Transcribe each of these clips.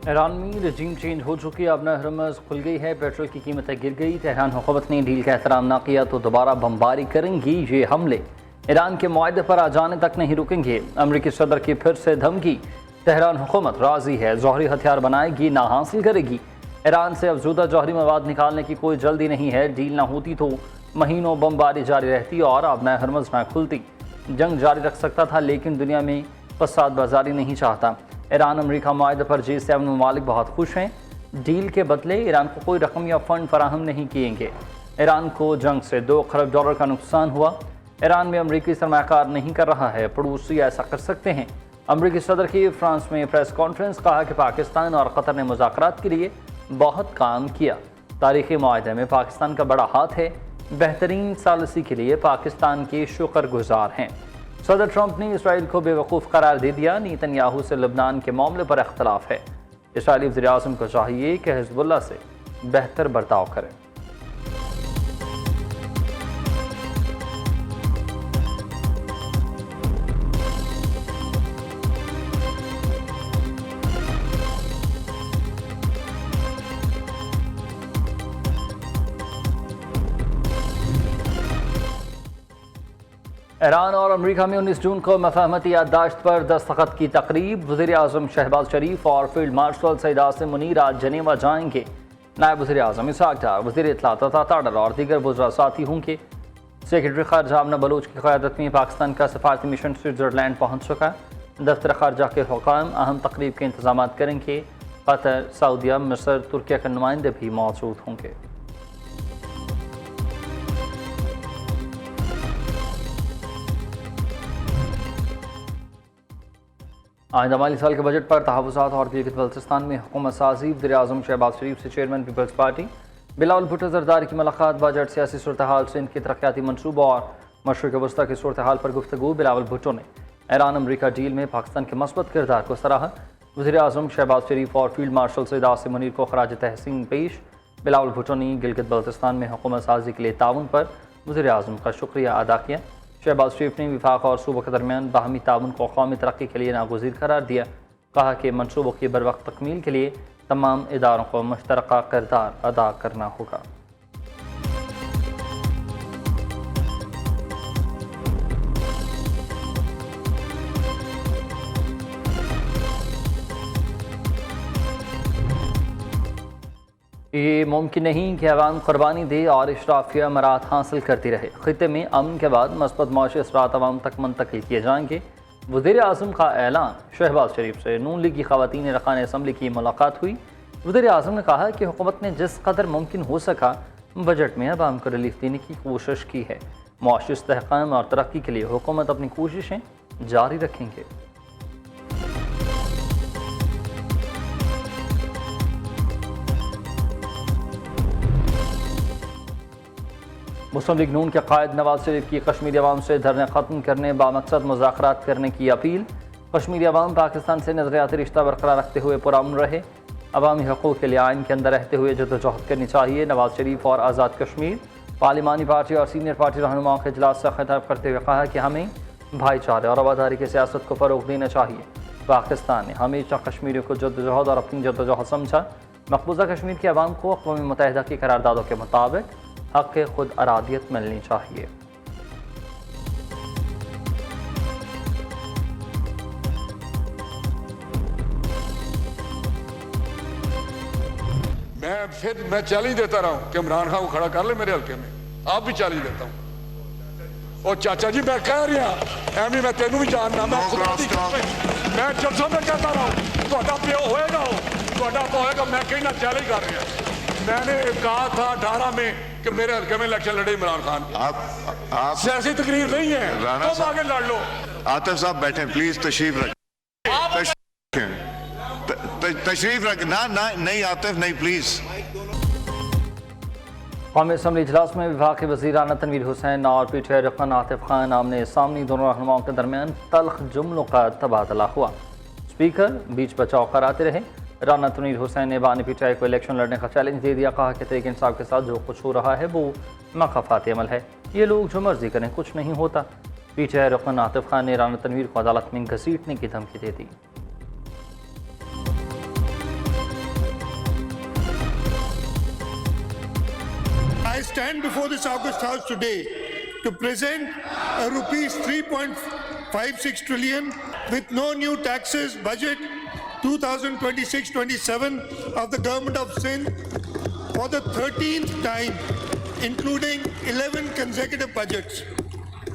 Iran में रजीम change हो चुकी है, अब हरमज़ खुल गई है, पेट्रोल की कीमतें गिर गई। तेहरान हुकूमत ने डील का एहतराम ना किया तो दोबारा बमबारी करेंगी। ये हमले ईरान के मुआहदे पर आ जाने तक नहीं रुकेंगे। अमरीकी सदर की फिर से धमकी। तेहरान हुकूमत राजी है, जौहरी हथियार बनाएगी ना हासिल करेगी। ईरान से अफजूदा जौहरी मवाद निकालने की कोई जल्दी नहीं है। डील ना होती तो महीनों बमबारी जारी रहती और अब हरमज़ ना खुलती। जंग जारी रख सकता था, लेकिन दुनिया में फसाद बाजारी नहीं चाहता। ईरान अमरीका मुआहदे पर G7 ममालिक बहुत खुश हैं। डील के बदले ईरान को कोई रकम या फ़ंड फराहम नहीं किएंगे। ईरान को जंग से $2 खरब का नुकसान हुआ। ईरान में अमरीकी सरमाकार नहीं कर रहा है, पड़ोसी ऐसा कर सकते हैं। अमरीकी सदर की फ्रांस में प्रेस कॉन्फ्रेंस, कहा कि पाकिस्तान और कतर ने मुज़ाकरात के लिए बहुत काम किया। तारीख़ी मुआहदे में पाकिस्तान का बड़ा हाथ है। बेहतरीन सालसी के लिए पाकिस्तान के शुक्रगुजार हैं। सदर ट्रंप ने इसराइल को बेवकूफ़ करार दे दिया। नेतन्याहू से लबनान के मामले पर इख्तलाफ है। इसराइली वज़ीर आज़म को चाहिए कि हिज़्बुल्लाह से बेहतर बर्ताव करें। ईरान और अमरीका में 19 जून को मफाहमती याददाश्त पर दस्तखत की तकरीब। वज़ीर आज़म शहबाज शरीफ और फील्ड मार्शल सईद आसिम मुनीर आज जनेवा जाएंगे। नायब वज़ीर आज़म इसहाक डार, वज़ीर इत्तलात अता ताडर और दीगर वज़रा साथी होंगे। सेक्रेटरी ख़ारजा आमना बलोच की क़यादत में पाकिस्तान का सफारती मिशन स्विट्ज़रलैंड पहुँच चुका। दफ्तर ख़ारजा के हुकाम अहम तकरीब के इंतज़ाम करेंगे। कतर, सऊदीया, मिस्र, तुर्किया के नुमाइंदे भी मौजूद होंगे। आइंदा माली साल के बजट पर तहफ़्फ़ुज़ात और गिलगित बल्तिस्तान में हुकूमत साजी। वज़ीर आज़म शहबाज शरीफ से चेयरमैन पीपल्स पार्टी बिलावल भुट्टो ज़रदारी की मुलाकात। बजट, सियासी सूरत हाल, सिंध की तरक्याती मनसूबा और मशरिक़ वस्ता की सूरत हाल पर गुफ्तगू। बिलावल भुट्टो ने ईरान अमरीका डील में पाकिस्तान के मस्बत किरदार को सराहा। वज़ीर आज़म शहबाज शरीफ और फील्ड मार्शल सईद आसिम मुनीर को खराज तहसीन पेश। बिलावल भुट्टो ने गिलगित बल्तिस्तान में हुकूमत साजी के लिए ताउन पर वज़ीर आज़म का शुक्रिया अदा किया। शहबाज शरीफ ने विफाक और सूबों के दरमियान बाहमी ताउन को कौमी तरक्की के लिए नागुज़ीर करार दिया। कहा कि मनसूबों की बरवक्त तकमील के लिए तमाम इदारों को मुश्तरका किरदार अदा करना होगा। ये मुमकिन नहीं कि अवाम कुर्बानी दे और इशराफिया मराहत हासिल करती रहे। खित्ते में अमन के बाद मस्बत मौशी असरात अवाम तक मुंतकिल किए जाएंगे। वज़ीर आज़म का ऐलान। शहबाज शरीफ से नून लीग की ख़वातीन अरकान असम्बली की मुलाकात हुई। वज़ीर आज़म ने कहा कि हुकूमत ने जिस कदर मुमकिन हो सका बजट में अवाम को रिलीफ देने की कोशिश की है। मुआशी इस्तेहकाम और तरक्की के लिए हुकूमत अपनी कोशिशें जारी रखेंगे। मुस्लिम लीग नून के कायद नवाज शरीफ की कश्मीरी अवाम से धरने ख़त्म करने बामकसद मुज़ाकरात करने की अपील। कश्मीरी अवाम पाकिस्तान से नज़रियाती रिश्ता बरकरार रखते हुए पुरअमन रहे। अवामी हकूक़ के लिए आइन के अंदर रहते हुए जद्दोजहद करनी चाहिए। नवाज शरीफ और आज़ाद कश्मीर पार्लिमानी पार्टी और सीनियर पार्टी रहनुमाओं के इजलास से खिताब करते हुए कहा कि हमें भाईचारे और आबादारी की सियासत को फ़रोग़ देना चाहिए। पाकिस्तान ने हमेशा कश्मीरियों को जद्दोजहद और अपनी जद्दोजहद समझा। मकबूजा कश्मीर के अवाम को अक़वाम मुत्तहिदा की करारदादों के मुताबिक हक़ खुद अरादियत मिलनी चाहिए। मैं चैलेंज देता रहा हूं कि इमरान खान को खड़ा कर ले मेरे हल्के में। आप भी चैलेंज देता हूं। और चाचा जी मैं कह रहा एवं मैं तेनू भी जानना। मैं जलसा में कहता रहा हूं प्यो होएगा होएगा। मैं कहना चैलेंज कर रहा। मैंने कहा था 18 में कि मेरे हल्के में इलेक्शन लड़े इमरान खान। आप सियासी तकरीर नहीं है, तुम आगे लड़ लो। आतिफ साहब बैठे प्लीज, तशरीफ रखें। तशरीफ रख ना नहीं आतिफ नहीं प्लीज। कौमी असम्बली इजलास में विभाग के वज़ीर राना तनवीर हुसैन और PTI रुकन आतिफ खान आमने सामने दोनों रहनुमाओं के दरमियान तल्ख जुमलों का तबादला हुआ। स्पीकर बीच बचाव कराते रहे। राना तनवीर हुसैन ने बानी PTI को इलेक्शन लड़ने का चैलेंज दे दिया। कहा कि तहरीक इंसाफ के साथ जो कुछ हो रहा है वो मखफ़ाती अमल है। ये लोग जो मर्जी करें, कुछ नहीं होता। PTI रुकन आतिफ खान ने राना तनवीर को अदालत में घसीटने की धमकी दे दी। stand before this August House today to present a rupees 3.56 trillion with no new taxes budget 2026-27 of the government of Sindh for the 13th time, including 11 consecutive budgets,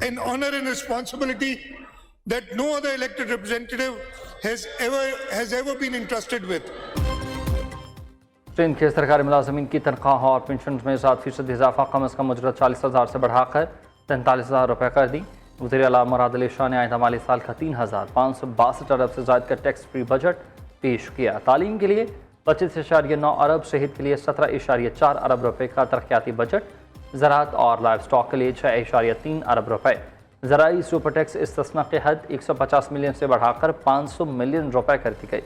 an honor and responsibility that no other elected representative has ever been entrusted with. Sindh के सरकारी मुलाजमीन की तनख्वाह और pension में 7% इजाफा, कम अज़ कम उजरत 40,000 से बढ़ाकर 43,000 रुपये कर दी। वज़ीर आला मुराद अली शाह ने आइंदा माली साल का 3,562 अरब से ज़ायद का टैक्स फ्री बजट पेश किया। तालीम के लिए 25.9 अरब, सेहत के लिए 17.4 अरब रुपये का तरक्याती बजट, ज़राअत और लाइव स्टॉक के लिए 6.3 अरब रुपये। ज़राई सुपर टैक्स इस्तिस्ना की हद 150 मिलियन से बढ़ाकर 500 मिलियन रुपये कर दी गई।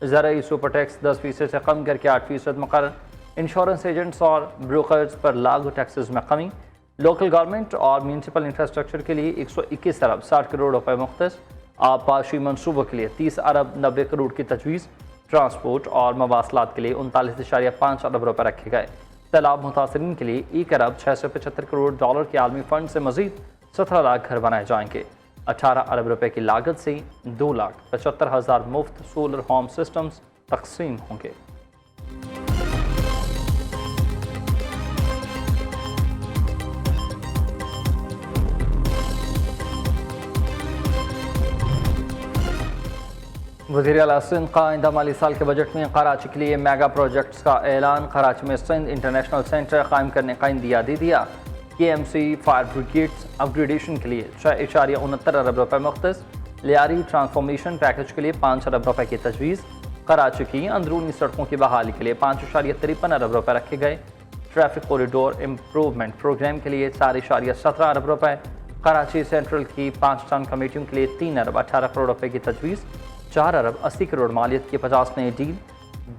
ज़राई सुपर टैक्स 10% से कम करके 8% मुकर्रर। इंश्योरेंस एजेंट्स और ब्रोकर्स पर लागू टैक्सेस में कमी। लोकल गवर्नमेंट और म्यूनसिपल इंफ्रास्ट्रक्चर के लिए 121 अरब 60 करोड़ रुपये मुख्तस। आबपाशी मनसूबों के लिए 30 अरब 90 करोड़ की तजवीज़। ट्रांसपोर्ट और मवासलात के लिए 39.5 अरब रुपये रखे गए। सैलाब मुतासरीन के लिए 1 अरब 675 करोड़ डॉलर के आलमी फंड से मजीद 17 लाख घर बनाए जाएंगे। 18 अरब रुपए की लागत से 2,75,000 मुफ्त सोलर होम सिस्टम्स तकसीम होंगे। वज़ीर आला सिंध का आइंदा माली साल के बजट में कराची के लिए मेगा प्रोजेक्ट्स का ऐलान। कराची में सिंध इंटरनेशनल सेंटर कायम करने का इंदिया दे दिया। KMC फायर ब्रिगेड्स अपग्रेडेशन के लिए 6.69 अरब रुपये मुख्तस। लियारी ट्रांसफॉर्मेशन पैकेज के लिए 5 अरब रुपये की तजवीज़। कराची की अंदरूनी सड़कों की बहाली के लिए 5.53 अरब रुपये रखे गए। ट्रैफिक कॉरिडोर इम्प्रूवमेंट प्रोग्राम के लिए 4.17 अरब रुपये। कराची सेंट्रल की 5 टन कमेटियों के लिए 3 अरब 18 करोड़ रुपये की तजवीज़। 4 अरब 80 करोड़ मालियत की 50 नए डील।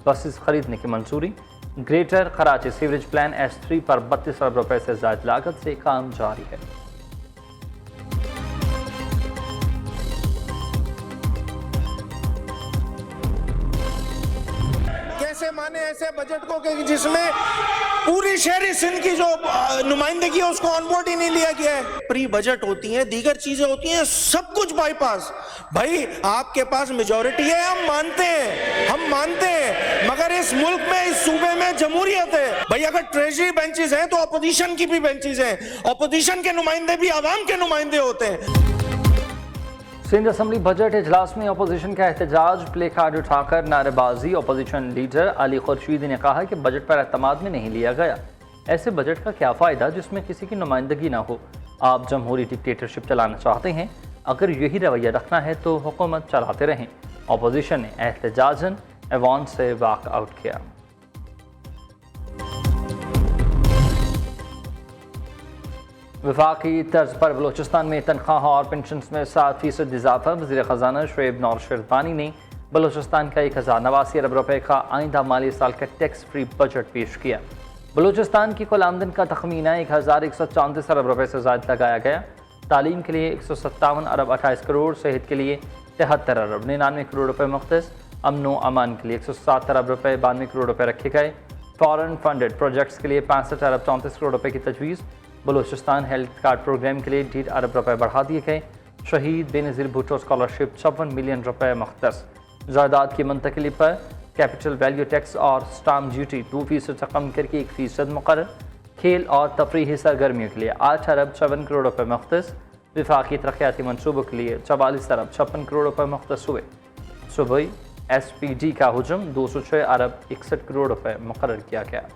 बसेस खरीदने की मंजूरी। Greater Karachi sewerage plan S3 पर 32 अरब रुपए से ज़ायद लागत से काम जारी है। कैसे माने ऐसे बजट को कि जिसमें पूरी शहरी सिंध की जो नुमाइंदगी है उसको ऑनबोर्ड ही नहीं लिया गया है। प्री बजट होती है, दीगर चीजें होती हैं, सब कुछ बाईपास। भाई आपके पास मेजॉरिटी है, हम मानते हैं, मगर इस मुल्क में, इस सूबे में जमहूरियत है। भाई अगर ट्रेजरी बेंचेस हैं तो अपोजिशन की भी बेंचेस हैं। अपोजिशन के नुमाइंदे भी आवाम के नुमाइंदे होते हैं। सिंध असम्बली बजट इजलास में अपोजिशन का एहतजाज, प्ले कार्ड उठाकर नारेबाजी। अपोजिशन लीडर अली खुर्शीद ने कहा कि बजट पर एतमाद में नहीं लिया गया। ऐसे बजट का क्या फ़ायदा जिसमें किसी की नुमाइंदगी ना हो। आप जमहूरी डिक्टेटरशिप चलाना चाहते हैं, अगर यही रवैया रखना है तो हुकूमत चलाते रहें। अपोजिशन ने एहतजाजन ऐवान से वॉकआउट किया। वफाकी तर्ज पर बलूचिस्तान में तनख्वाह और पेंशन में 7% इजाफा। वज़ीर ख़जाना शुएब नूर शेरबानी ने बलूचिस्तान का 1089 अरब रुपये का आइंदा माली साल का टैक्स फ्री बजट पेश किया। बलूचिस्तान की कुल आमदन का तखमीना 1,134 अरब रुपये से ज़ायद लगाया गया। तालीम के लिए 157 अरब 28 करोड़, सेहत के लिए 73 अरब 99 करोड़ रुपये मुख्तस। अमनो अमान के लिए 107 अरब रुपये 92 करोड़ रुपये रखे गए। फॉरेन फंडेड प्रोजेक्ट्स के लिए 65 अरब 34 करोड़ रुपये की तजवीज़। बलूचिस्तान हेल्थ कार्ड प्रोग्राम के लिए 1.5 अरब रुपये बढ़ा दिए गए। शहीद बेनज़ीर भुट्टो स्कॉलरशिप 56 मिलियन रुपये मुख्तस। जायदाद की मुंतकिली पर कैपिटल वैल्यू टैक्स और स्टाम्प ड्यूटी 2% से कम करके 1% मुकर्रर। खेल और तफरीही सरगर्मियों के लिए 8 अरब 54 करोड़ रुपये मुख्तस। वफाकी तरक्याती मनसूबों के लिए 44 अरब 56 करोड़ रुपये मुख्तस हुए। सूबाई SPD का हुजम 206 अरब 61 करोड़ रुपये मुकर्रर किया गया।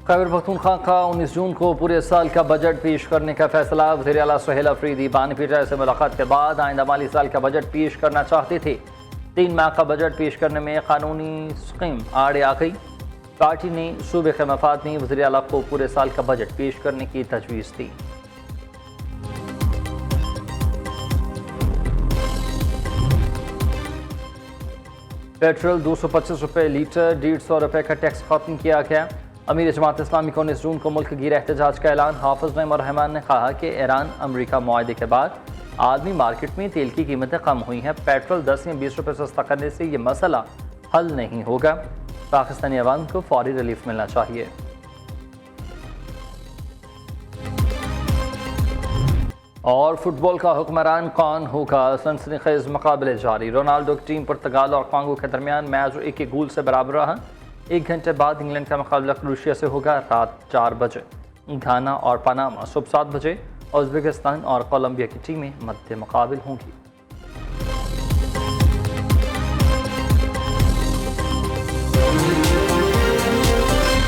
खैबर पख्तूनख्वा का 19 जून को पूरे साल का बजट पेश करने का फैसला। वज़ीर आला सुहेल अफरीदी बानीपीटा से मुलाकात के बाद आइंदा माली साल का बजट पेश करना चाहते थे। 3 माह का बजट पेश करने में कानूनी स्कीम आड़े आ गई। पार्टी ने सूबे के मफाद में वज़ीर आला को पूरे साल का बजट पेश करने की तजवीज़ दी। पेट्रोल 225 रुपये लीटर, 150 रुपये का टैक्स खत्म किया गया। अमीर जमात इस्लामी को 19 जून को मुल्क गिर एहतजाज का ऐलान। हाफिज नईम रहमान ने कहा कि ईरान अमरीका मुआहदे के बाद आलमी मार्केट में तेल की कीमतें कम हुई हैं। पेट्रोल 10 या 20 रुपये सस्ता करने से ये मसला हल नहीं होगा। पाकिस्तानी अवाम को फौरी रिलीफ मिलना चाहिए। और फुटबॉल का हुक्मरान कौन होगा, सनसनीखेज मुकाबले जारी। रोनाल्डो की टीम पुर्तगाल और कांगो के दरमियान मैच 1-1 गोल से बराबर रहा। 1 घंटे बाद इंग्लैंड का मुकाबला क्रोएशिया से होगा रात 4 बजे। घाना और पनामा सुबह 7 बजे। उज़्बेकिस्तान और कोलंबिया की टीमें मध्य मुकाबिल होंगी।